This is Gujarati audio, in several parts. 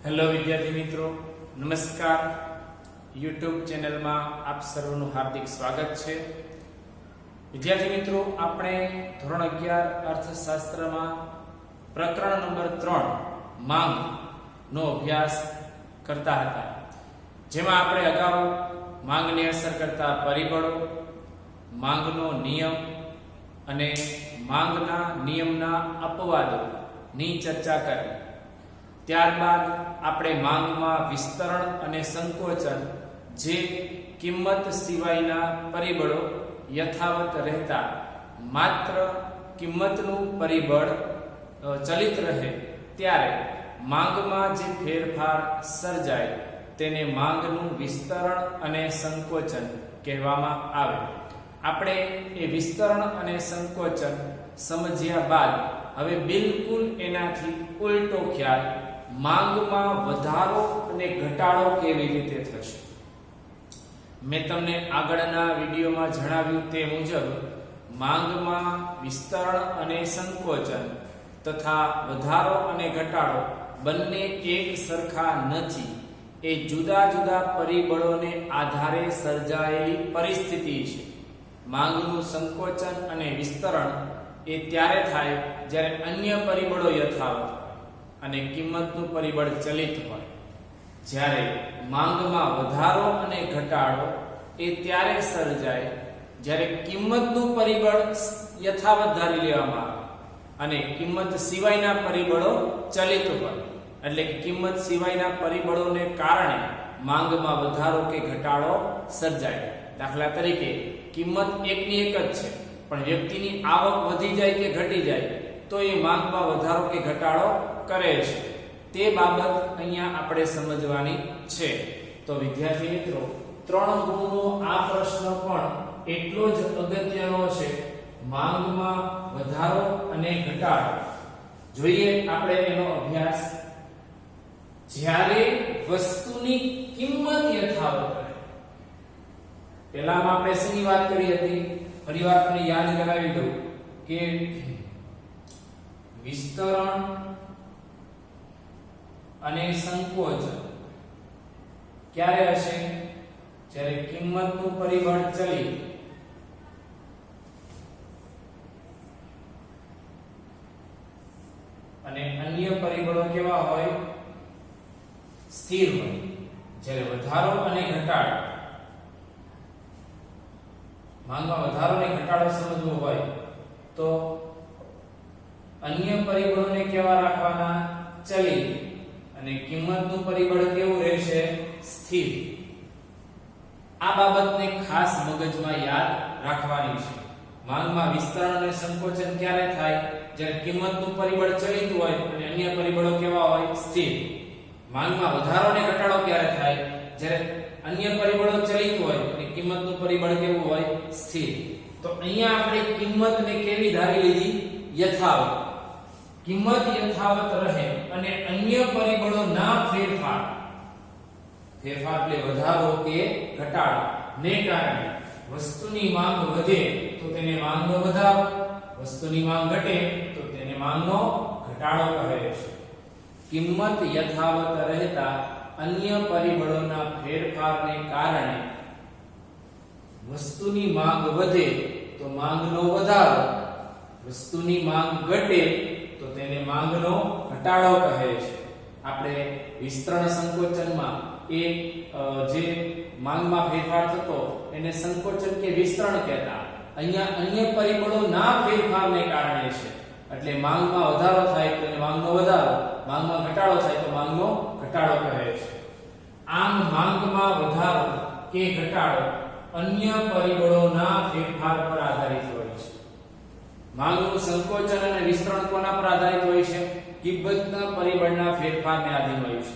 હેલો વિદ્યાર્થી મિત્રો, નમસ્કાર. યુટ્યુબ ચેનલમાં આપ સર્વનું હાર્દિક સ્વાગત છે. વિદ્યાર્થી મિત્રો, આપણે ધોરણ 11 અર્થશાસ્ત્રમાં પ્રકરણ નંબર 3 માંગ નો અભ્યાસ કરતા હતા, જેમાં આપણે અગાઉ માંગને અસર કરતા પરિબળો, માંગનો નિયમ અને માંગના નિયમના અપવાદો ની ચર્ચા કરી. ત્યારબાદ આપણે માંગમાં વિસ્તરણ અને સંકોચન, જે કિંમત સિવાયના પરિબળો યથાવત રહેતા માત્ર કિંમતનું પરિબળ ચલિત રહે ત્યારે માંગમાં જે ફેરફાર સર્જાય તેને માંગનું વિસ્તરણ અને સંકોચન કહેવામાં આવે. આપણે એ વિસ્તરણ અને સંકોચન સમજ્યા બાદ હવે બિલકુલ એનાથી ઉલટો ખ્યાલ માંગમાં વધારો અને ઘટાડો કેવી રીતે થશે. મેં તમને આગળના વિડીયોમાં જણાવ્યું તે મુજબ માંગમાં વિસ્તરણ અને સંકોચન તથા વધારો અને ઘટાડો બંને એક સરખા નથી. એ જુદા જુદા પરિબળોને આધારે સર્જાયેલી પરિસ્થિતિ છે. માંગનું સંકોચન અને વિસ્તરણ એ ત્યારે થાય જ્યારે અન્ય પરિબળો યથાવત અને કિંમતનું પરિબળ ચલિત હોય. જ્યારે માંગમાં વધારો અને ઘટાડો એ ત્યારે સર્જાય જ્યારે કિંમતનું પરિબળ યથાવત ધારી લેવામાં આવે અને કિંમત સિવાયના પરિબળો ચલિત હોય. એટલે કે કિંમત સિવાયના પરિબળોને કારણે માંગમાં વધારો કે ઘટાડો સર્જાય. દાખલા તરીકે કિંમત એકની એક જ છે, પણ વ્યક્તિની આવક વધી જાય કે ઘટી જાય તો એ માંગમાં વધારો કે ઘટાડો કરે છે. તે બાબત અહીંયા આપણે સમજવાની છે. તો વિદ્યાર્થી મિત્રો, 3 ગુણનો આ પ્રશ્ન પણ એટલો જ અગત્યનો છે. માંગમાં વધારો અને ઘટાડો જોઈએ આપણે એનો અભ્યાસ. જ્યારે વસ્તુની કિંમત યથાવત રહે, પહેલામાં આપણે શેની વાત કરી હતી? ફરીવાર તમને યાદ કરાવી દઉં કે વિસ્તરણ અને સંકોચન ક્યારે હશે? જ્યારે કિંમતનું પરિબળ ચલિત અને અન્ય પરિબળો કેવા હોય? સ્થિર હોય. જ્યારે વધારો અને ઘટાડો, માંગમાં વધારો અને ઘટાડો સમજવો હોય તો અન્ય પરિબળોને કેવા રાખવાના? ચલિત. અને કિંમતનું પરિબળ કેવું રહેશે? સ્થિર. આ બાબતને ખાસ મગજમાં યાદ રાખવાની છે. માંગમાં વિસ્તરણ અને સંકોચન ક્યારે થાય? જ્યારે કિંમતનું પરિબળ ચલિત હોય અને અન્ય પરિબળો કેવા હોય? સ્થિર. માંગમાં વધારો અને ઘટાડો ક્યારે થાય? જ્યારે અન્ય પરિબળો ચલિત હોય અને કિંમતનું પરિબળ કેવું હોય? સ્થિર. તો અહીંયા આપણે કિંમતને કેવી ધારી લીધી? યથાવત. કિંમત યથાવત રહે અને અન્ય પરિબળો ના ફેરફાર એટલે વધારો કે ઘટાડો ને કારણે વસ્તુની માંગ વધે તો તેને માંગનો વધારો, વસ્તુની માંગ ઘટે તો તેને માંગનો ઘટાડો કહે છે. કિંમત યથાવત રહેતા અન્ય પરિબળોના ફેરફારને કારણે વસ્તુની માંગ વધે તો માંગનો વધારો, વસ્તુની માંગ ઘટે તો તેને માંગનો ઘટાડો કહે છે. આપણે વિસ્તરણ સંકોચનમાં જે માંગમાં ફેરફાર થતો એને સંકોચન કે વિસ્તરણ કહેતા. અહીંયા અન્ય પરિબળો ના ફેરફારને કારણે છે. એટલે માંગમાં વધારો થાય તો એને માંગનો વધારો, માંગમાં ઘટાડો થાય તો માંગનો ઘટાડો કહે છે. આમ માંગમાં વધારો કે ઘટાડો અન્ય પરિબળોના ફેરફાર પર આધારિત હોય છે. માંગનું સંકોચન અને વિસ્તરણ કોના પર આધારિત હોય છે? કિંમતના પરિબળના ફેરફારને આધીન હોય છે.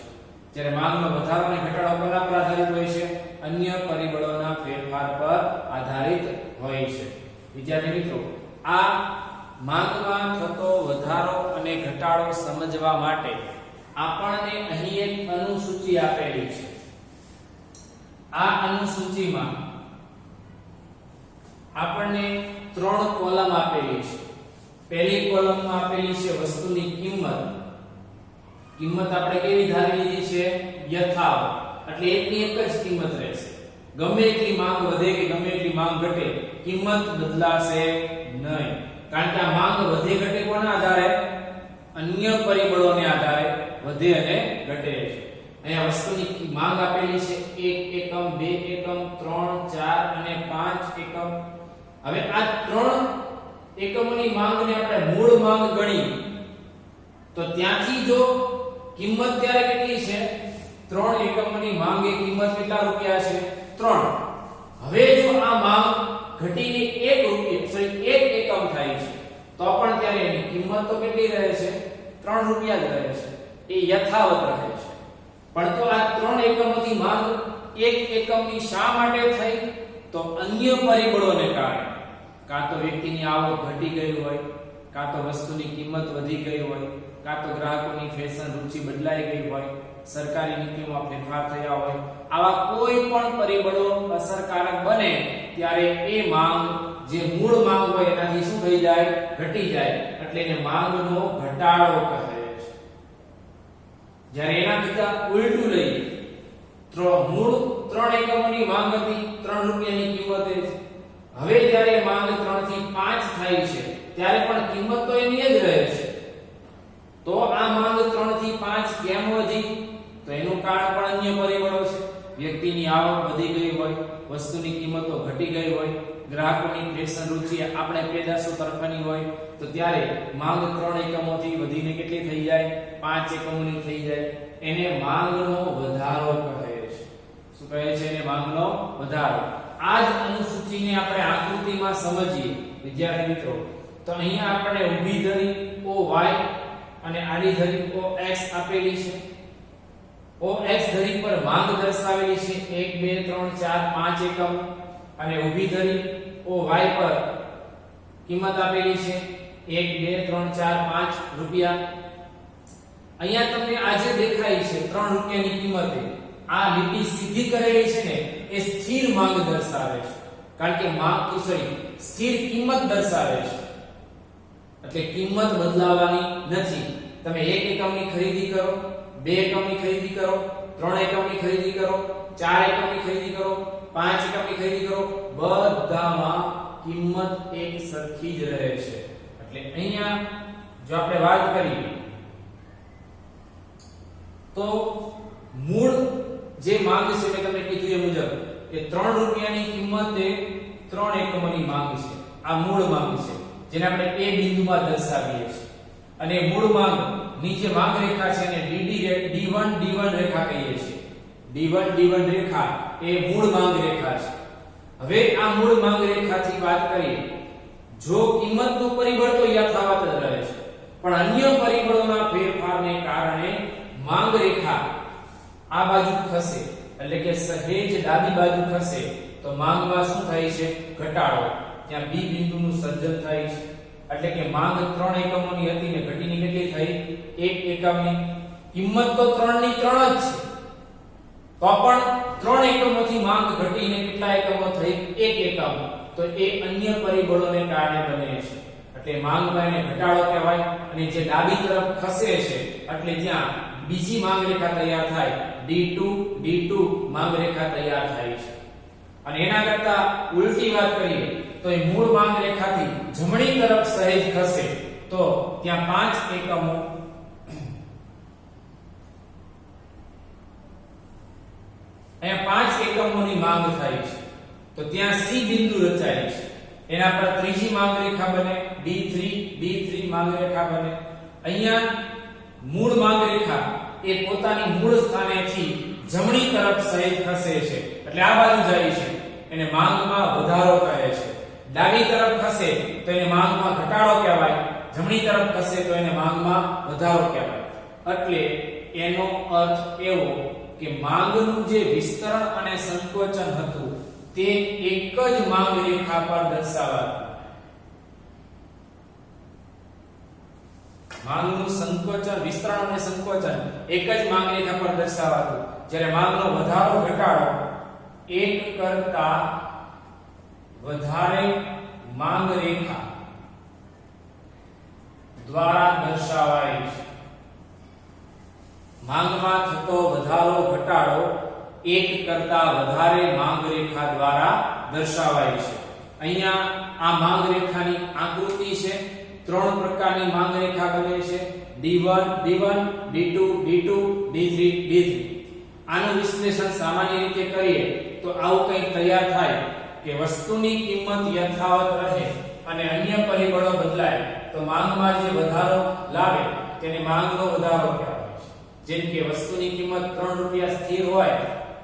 જ્યારે માંગમાં વધારો અને ઘટાડો કોના પર આધારિત હોય છે? અન્ય પરિબળોના ફેરફાર પર આધારિત હોય છે. વિદ્યાર્થી મિત્રો, આ માંગમાં થતો વધારો અને ઘટાડો સમજવા માટે આપણને અહીં એક અનુસૂચિ આપેલી છે. આ અનુસૂચિમાં આપણને 3 કોલમ આપેલી છે. પહેલી કોલમમાં આપેલી છે વસ્તુની કિંમત. કિંમત આપણે કેવી ધારી લીધી છે? યથાવત. એટલે એકની એક જ કિંમત રહેશે. ગમે એટલી માંગ વધે કે ગમે એટલી માંગ ઘટે, કિંમત બદલાશે નહીં. કારણ કે આ માંગ વધે ઘટે કોના આધારે? અન્ય પરિબળોને આધારે વધે અને ઘટે છે. અહીંયા વસ્તુની માંગ આપેલી છે 1 એકમ, 2 એકમ, 3, 4 અને 5 એકમ. હવે આ 3 એકમોની માંગને આપણે મૂળ માંગ ગણી તો ત્યાંથી જો કિંમત ત્યારે કેટલી છે? 3 એકમોની માંગ એ કિંમત કેટલા રૂપિયા છે? 3. હવે જો આ માંગ ઘટીને 1 રૂપિયા 1 એકમ થાય છે તો પણ ત્યારે એની કિંમત તો કેટલી રહે છે? 3 રૂપિયા જ રહે છે. એ યથાવત રહે છે. પણ તો આ 3 એકમોની માંગ 1 એકમની શા માટે થઈ? તો અન્ય પરિબળોને કારણે. કાં તો વ્યક્તિની આવક ઘટી ગઈ હોય, કાં તો વસ્તુની કિંમત વધી ગઈ હોય, કાં તો ગ્રાહકોની ફેશન રુચિ બદલાઈ ગઈ હોય, સરકારી નીતિઓમાં ફેરફાર થયા હોય. આવા કોઈ પણ પરિબળો અસરકારક બને ત્યારે એ માંગ જે મૂળ માંગ હોય એનાથી શું થઈ જાય? ઘટી જાય. એટલે એને માંગનો ઘટાડો કહે છે. જ્યારે એના કરતા ઉલટું લઈએ, મૂળ 3 એકમોની માંગ હતી, 3 રૂપિયાની કિંમત છે. હવે જ્યારે માંગ 3 થી 5 થાય છે ત્યારે પણ કિંમત તો એની જ રહે છે. તો આ માંગ 3 થી 5 કેમ વધી? તો એનું કારણ પણ અન્ય પરિબળો છે. વ્યક્તિની આવક વધી ગઈ હોય, વસ્તુની કિંમતો ઘટી ગઈ હોય, ગ્રાહકોની ફેશન રુચિ આપણે પેદાશો તરફની હોય, તો ત્યારે માંગ 3 એકમોથી વધીને કેટલી થઈ જાય? 5 એકમોની થઈ જાય. એને માંગનો વધારો કહે છે. શું કહે છે? એને માંગનો વધારો. આ જ અનુસૂચિને આપણે આકૃતિમાં સમજીએ વિદ્યાર્થી મિત્રો, તો અહીંયા આપણે ઊભી ધરી OY અને આડી ધરી OX આપેલી છે. OX ધરી પર માંગ દર્શાવેલી છે 1 2 3 4 5 એકમ, અને ઊભી ધરી OY પર કિંમત આપેલી છે 1 2 3 4 5 રૂપિયા. અહીંયા તમને આજે દેખાય છે 3 રૂપિયાની કિંમતે આ લીટી સીધી કરેલી છે ને એ સ્થિર માંગ દર્શાવે છે. કારણ કે માંગ સ્થિર કિંમત દર્શાવે છે. એટલે કિંમત બદલાવાની નથી. તમે 1 એકમની ખરીદી કરો, 2 એકમની ખરીદી કરો, 3 એકમની ખરીદી કરો, 4 એકમની ખરીદી કરો, 5 એકમની ખરીદી કરો, બધામાં કિંમત એક સરખી જ રહે છે. એટલે અહીંયા જો આપણે વાત કરીએ તો મૂળ જે માંગ છે મેં તમને કીધું એ મુજબ એ 3 રૂપિયાની કિંમતે 3 એકમોની માંગ છે. આ મૂળ માંગ છે જેને આપણે A બિંદુમાં દર્શાવીએ છીએ. અને મૂળ માંગ નીચે માંગ રેખા છે અને D1 D1 રેખા કહીએ છીએ. D1 D1 રેખા એ મૂળ માંગ રેખા છે. હવે આ મૂળ માંગ રેખાથી વાત કરીએ, જો કિંમતનું પરિબળ તો યથાવત જ રહે છે, પણ અન્ય પરિબળોના ફેરફારને કારણે માંગ રેખા આ બાજુ ખસે, એટલે કે સહેજ ડાબી બાજુ ખસે તો માંગમાં શું થાય છે? ઘટાડો. ત્યાં B બિંદુનું સર્જન થાય છે. એટલે કે માંગ 3 એકમોની હતી ને ઘટીને કેટલી થઈ? 1 એકમની. કિંમત તો 3 ની 3 જ છે, તો પણ 3 એકમોથી માંગ ઘટીને કેટલા એકમો થઈ? 1 એકમ. તો એ અન્ય પરિબળોને કારણે બને છે. એટલે માંગમાં એને ઘટાડો કહેવાય. અને જે ડાબી તરફ ખસે છે એટલે ત્યાં બીજી માંગ રેખા તૈયાર થાય, D2 D2 માંગ રેખા તૈયાર થાય છે. અને એના કરતા ઉલટી વાત કરીએ તો એ મૂળ માંગ રેખાથી જમણી તરફ સહેજ ખસે તો ત્યાં 5 એકમો અહીંયા 5 એકમોની માંગ થાય છે. તો ત્યાં C બિંદુ રચાય છે. એના પર ત્રીજી માંગ રેખા બને, D3 D3 માંગ રેખા બને. અહીંયા મૂળ માંગ રેખા એ પોતાની મૂળ સ્થાનેથી જમણી તરફ સહેજ ખસે છે, એટલે આ બાજુ જાય છે. એને માંગમાં વધારો કહે છે. ડાબી તરફ ખસે તો એને માંગમાં ઘટાડો કહેવાય, જમણી તરફ ખસે તો એને માંગમાં વધારો કહેવાય. એટલે એનો અર્થ એવો કે માંગનું જે વિસ્તરણ અને સંકોચન હતું તે એક જ માંગ રેખા પર દર્શાવાતું. માંગનું સંકોચન, વિસ્તરણ અને સંકોચન એક જ માંગ રેખા પર દર્શાવાતું. જ્યારે માંગનો વધારો ઘટાડો એક કરતા વધારે માંગ રેખા દ્વારા દર્શાવાય છે. માંગમાં થતો વધારો ઘટાડો એક કરતા વધારે માંગ રેખા દ્વારા દર્શાવાય છે. અહીંયા આ માંગ રેખાની આકૃતિ છે. ત્રણ પ્રકારની માંગ રેખા બને છે: D1 D1, D2 D2, D3 D3. આનું વિશ્લેષણ સામાન્ય રીતે કરીએ તો આવું કંઈક તૈયાર થાય કે વસ્તુની કિંમત યથાવત રહે અને અન્ય પરિબળો બદલાય તો માંગમાં જે વધારો લાવે તેને માંગનો વધારો કહેવાય છે. જેમ કે વસ્તુની કિંમત 3 રૂપિયા સ્થિર હોય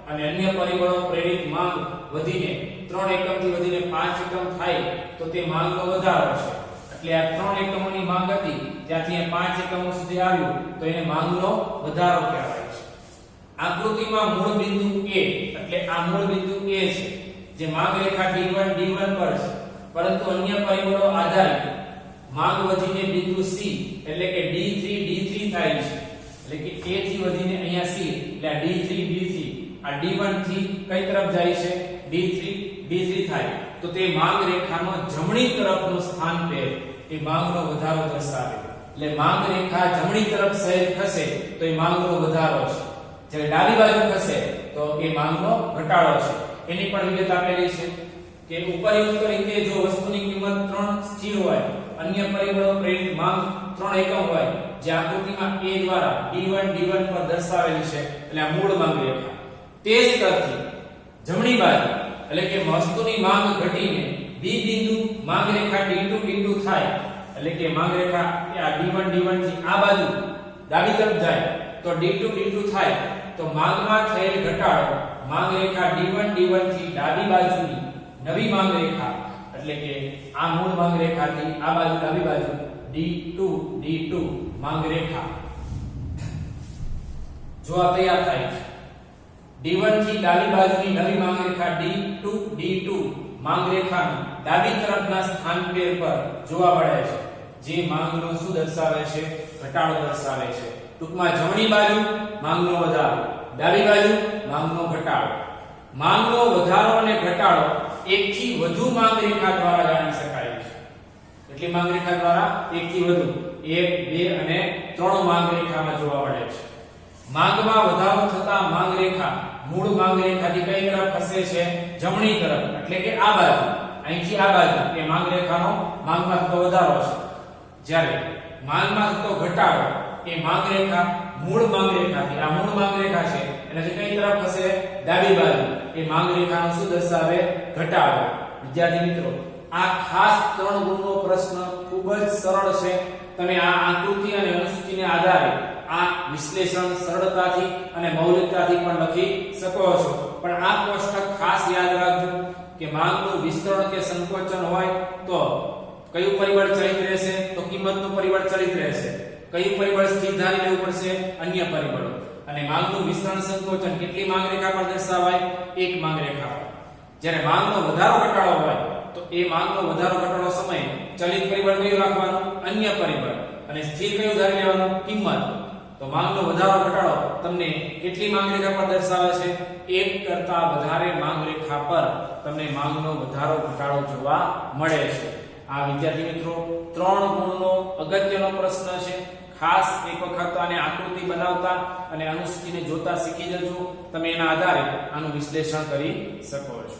અને અન્ય પરિબળો પ્રેરિત માંગ વધીને 3 એકમથી વધીને 5 એકમ થાય તો તે માંગનો વધારો છે. એટલે આ 3 એકમોની માંગ હતી ત્યાંથી 5 એકમો સુધી આવ્યું તો એને માંગનો વધારો કહેવાય છે. આકૃતિમાં મૂળ બિંદુ A એટલે આ મૂળ બિંદુ A છે જે માંગ રેખા D1 D1 પર છે, પરંતુ અન્ય પરિબળો આધારિત માંગ વધીને બિંદુ C એટલે કે D3 D3 થાય છે. એટલે કે A થી વધીને અહીંયા C એટલે આ D3 D3 આ D1 થી કઈ તરફ જાય છે? D3 D3 થાય તો તે માંગ રેખાનો જમણી તરફનું સ્થાન ફેર એ માંગનો વધારો દર્શાવે. એટલે માંગ રેખા જમણી તરફ સહેજ ખસે તો એ માંગનો વધારો છે, જ્યારે ડાબી બાજુ ખસે તો એ માંગનો ઘટાડો છે. એની પણ વિગત આપેલી છે કે ઉપરયુક્ત રીતે જો વસ્તુની કિંમત 3 સ્થિર હોય, અન્ય પરિબળો પ્રેરિત માંગ 3 એકમ હોય, જે આકૃતિમાં A દ્વારા D1 D1 પર દર્શાવેલી છે, એટલે આ મૂળ માંગ રેખા તે સ્તરથી જમણી બાજુ એટલે કે વસ્તુની માંગ ઘટીને B બિંદુ માંગ રેખા D2 D2 થાય, એટલે કે માંગ રેખા આ D1 D1 થી આ બાજુ ડાબી તરફ જાય તો D2 D2 થાય તો માંગમાં થયેલ ઘટાડો માંગ રેખા D1 D1 થી ડાબી બાજુની નવી માંગ રેખા એટલે કે આ મૂળ માંગ રેખાથી આ બાજુ ડાબી બાજુ D2 D2 માંગ રેખા જો આ તૈયાર થાય છે. D1 થી ડાબી બાજુની નવી માંગ રેખા D2 D2 માંગ રેખાનું ડાબી તરફના સ્થાન પેર પર જોવા મળે છે, જે માંગનો શું દર્શાવે છે? ઘટાડો દર્શાવે છે. ટૂંકમાં જમણી બાજુ માંગનો વધારો, ડાબી બાજુ માંગનો ઘટાડો. માંગનો વધારો અને ઘટાડો એકથી વધુ માંગ રેખા દ્વારા જાણી શકાય છે. એટલી માંગ રેખા દ્વારા એકથી વધુ 1 2 અને 3 માંગ રેખામાં જોવા મળે છે. માંગમાં વધારો થતા માંગ રેખા મૂળ માંગ રેખાથી કઈ તરફ ખસે છે? જમણી તરફ, એટલે કે આ બાજુ. અહીંથી આ બાજુ એ માંગ રેખાનો માંગમાં થતો વધારો છે, જ્યારે માંગમાં થતો ઘટાડો એ માંગ રેખા મૂળ માંગ રેખાથી આ મૂળ માંગ રેખા છે એનાથી કઈ તરફ ખસે? ડાબી બાજુ. એ માંગ રેખાનો શું દર્શાવે? ઘટાડો. વિદ્યાર્થી મિત્રો, આ ખાસ 3 ગુણનો પ્રશ્ન ખૂબ જ સરળ છે. તમે આ આકૃતિ અને અનુસૂચિને આધારે આ વિશ્લેષણ સરળતાથી અને મૌલિકતાથી પણ લખી શકો છો. પણ આ કોષ્ટક ખાસ યાદ રાખજો કે માંગનું વિસ્તરણ કે સંકોચન હોય તો કયું પરિબળ ચલિત રહેશે? તો કિંમતનું પરિબળ ચલિત રહેશે. કયું પરિબળ સ્થિર ધારી લેવું પડશે? અન્ય પરિબળો. અને માંગનું વિસ્તરણ સંકોચન કેટલી માંગ રેખા પર દર્શાવાય? એક માંગ રેખા પર. જ્યારે માંગનો વધારો ઘટાડો હોય તો એ માંગનો વધારો ઘટાડો સમયે ચલિત પરિબળ કયું રાખવાનું? અન્ય પરિબળ. અને સ્થિર કયું ધારી લેવાનું? કિંમત. તો માંગનો વધારો ઘટાડો તમને કેટલી માંગ રેખા પર દર્શાવે છે? એક કરતા વધારે માંગ રેખા પર તમને માંગનો વધારો ઘટાડો જોવા મળે છે. આ વિદ્યાર્થી મિત્રો 3 ગુણનો અગત્યનો પ્રશ્ન છે. ખાસ એક વખત આને આકૃતિ બનાવતા અને અનુસૂચિને જોતા શીખી જજો. તમે એના આધારે આનું વિશ્લેષણ કરી શકો છો.